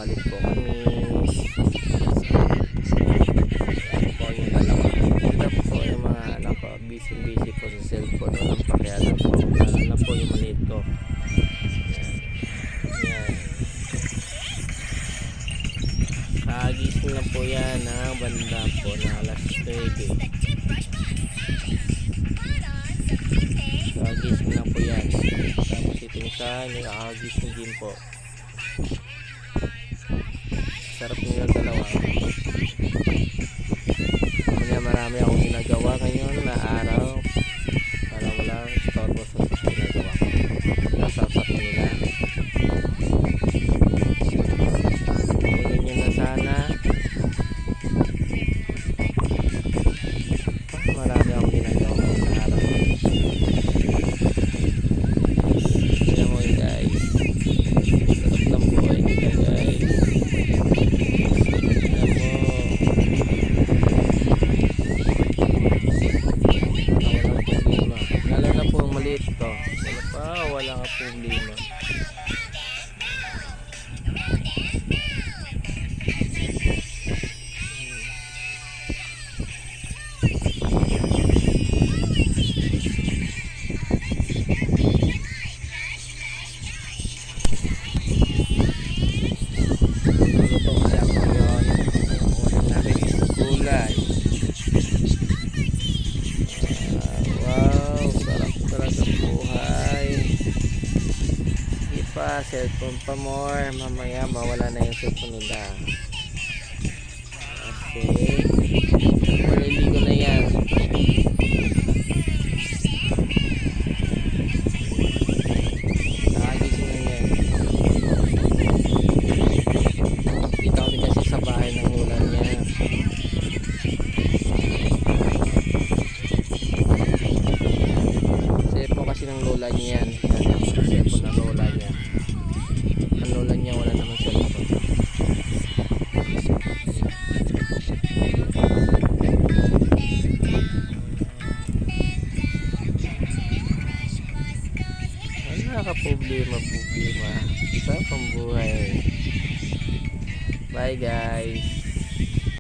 bumalik po kami. Ayan po yung dalawa. Ito po yung mga anak ko, busy po sa cellphone. Walang pakialam po. Lalo na po yung maliit ko. Ayan. Kagising lang po yan ng banda po na alas 9. Kagising lang po yan. Tapos itong isa nakakagising din po. Sarap nyo yung dalawa. Kaya marami akong ginagawa ngayon na araw para walang istorbo sa ginagawa ko. Nasasap nila. Kunin nyo na sana. Marami akong ginagawa ngayon na araw. Kaya mo guys. Sarap ng buhay nila guys. Wala ka problema. Lutong alam ko yun. Unang namin is gulay. Wow, sarap talaga buhay. Pa, cellphone pa more. Mamaya mawala na yung cellphone nila. Okay. Maliligo na yan. Nakagising na yan. Dito kami kasi sa bahay ng ulan niya. Cellphone kasi ng lola niya yan. Cellphone ng lola niya. Ang lola niya wala naman cellphone. Wala ka problema. Isa pang buhay. Bye guys.